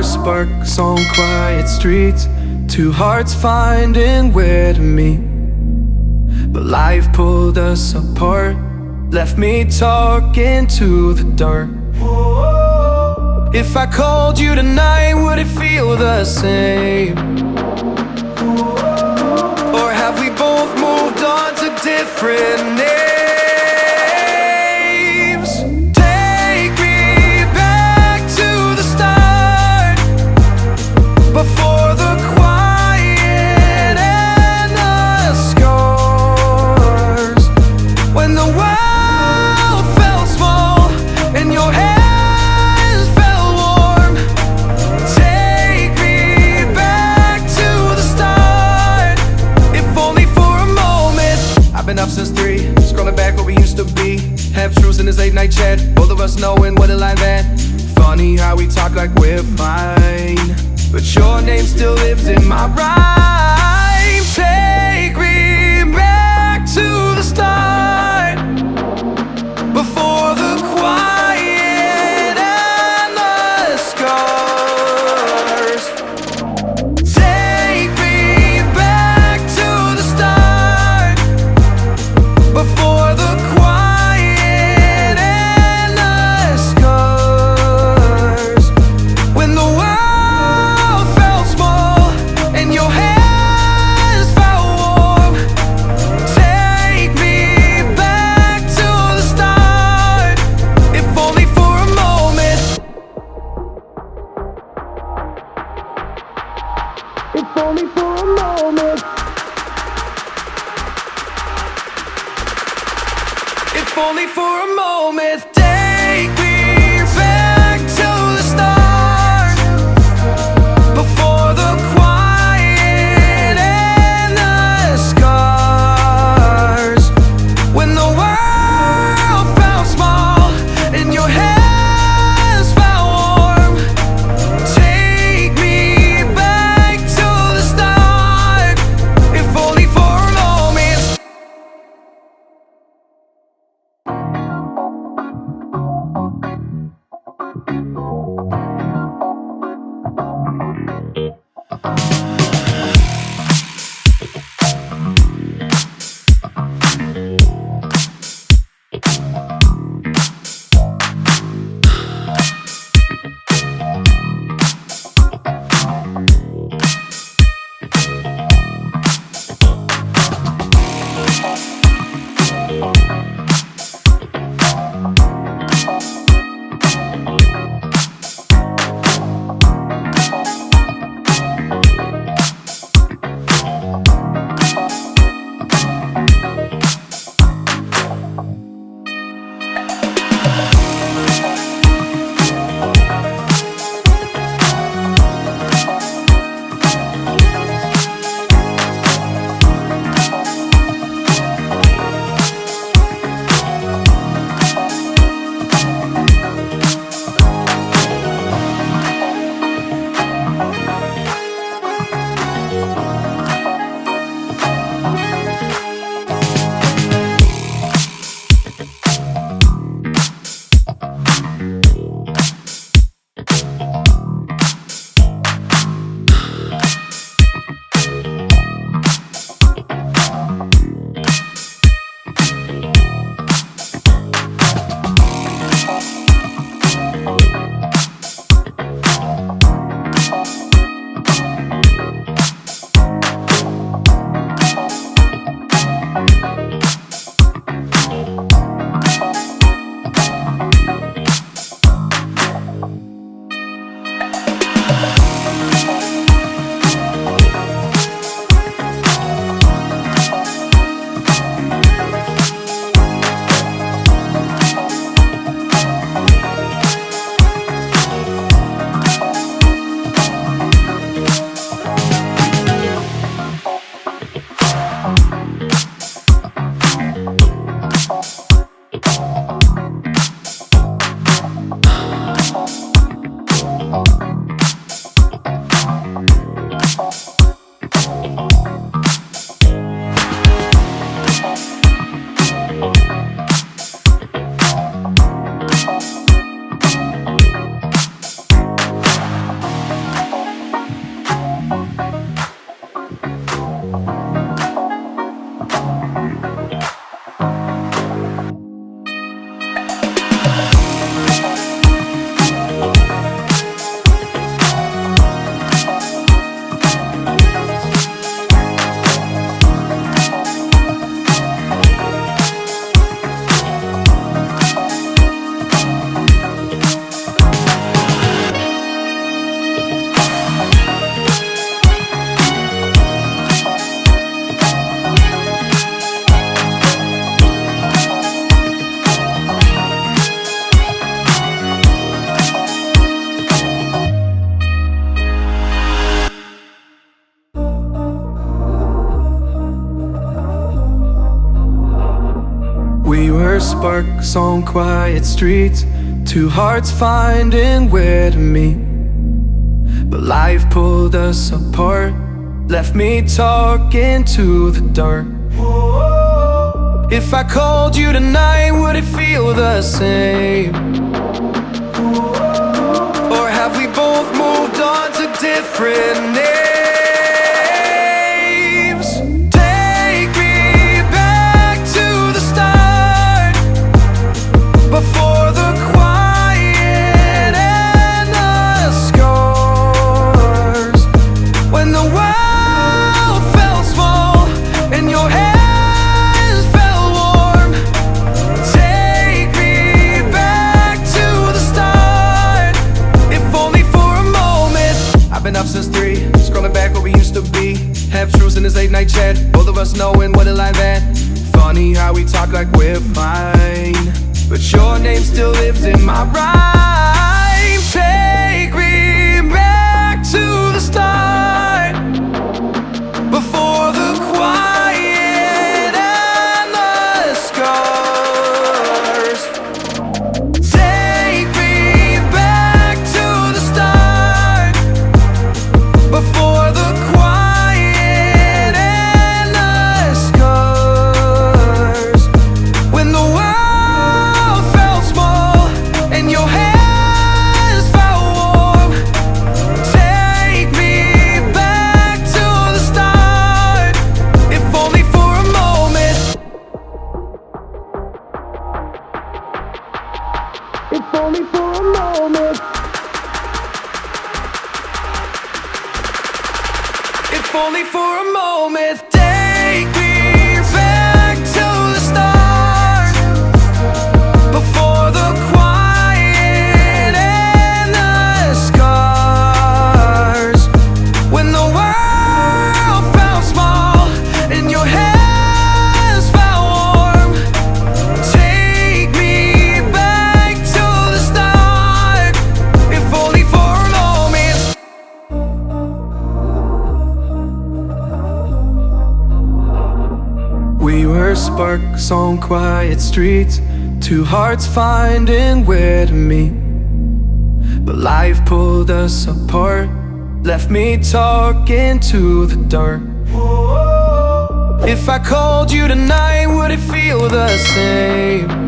sparks on quiet streets, two hearts finding where to meet. But life pulled us apart, left me talking to the dark. If I called you tonight, would it feel the same? Or have we both moved on to different names? Take me back to the start, before the quiet and the scars, when the world felt small and your hands felt warm. Take me back to the start, if only for a moment. I've been up since 3, scrolling back what we used to be. Half truths in this late night chat, both of us knowing what a lie that. Funny how we talk like we're fine, but your name still lives in my rhyme. Take me back to the start, before the quiet and the scars. Take me back to the start, before the quiet and the scars, when the world felt small and your hands felt warm. Take me back to the start, if only for a moment. If only for a moment. If only for a moment. Take me back to the start, before the quiet and the scars, when the world felt small and your hands felt warm. Take me back to the start, if only for a moment. sparks on quiet streets, two hearts finding where to meet. But life pulled us apart, left me talking to the dark. If I called you tonight, would it feel the same? Or have we both moved on to different names? Take me back to the start, before the quiet and the scars. When the world felt small and your hands felt warm. Take me back to the start, if only for a moment. I've been up since 3, scrolling back what we used to be. Half truths in this late night chat, both of us knowing what a lie that. Funny how we talk like we're fine, but your name still lives in my rhyme. Take me back to the start, before the quiet and the scars. Take me back to the start, before the quiet and the scars. When the world felt small and your hands felt warm. Take me back to the start, if only for a moment. If only for a moment. If only for a moment. Take me back to the start, before the quiet and the scars. When the world felt small and your hands felt warm. Take me back to the start, if only for a moment. We were sparks on quiet streets, two hearts finding where to meet. But life pulled us apart, left me talking to the dark. If I called you tonight, would it feel the same?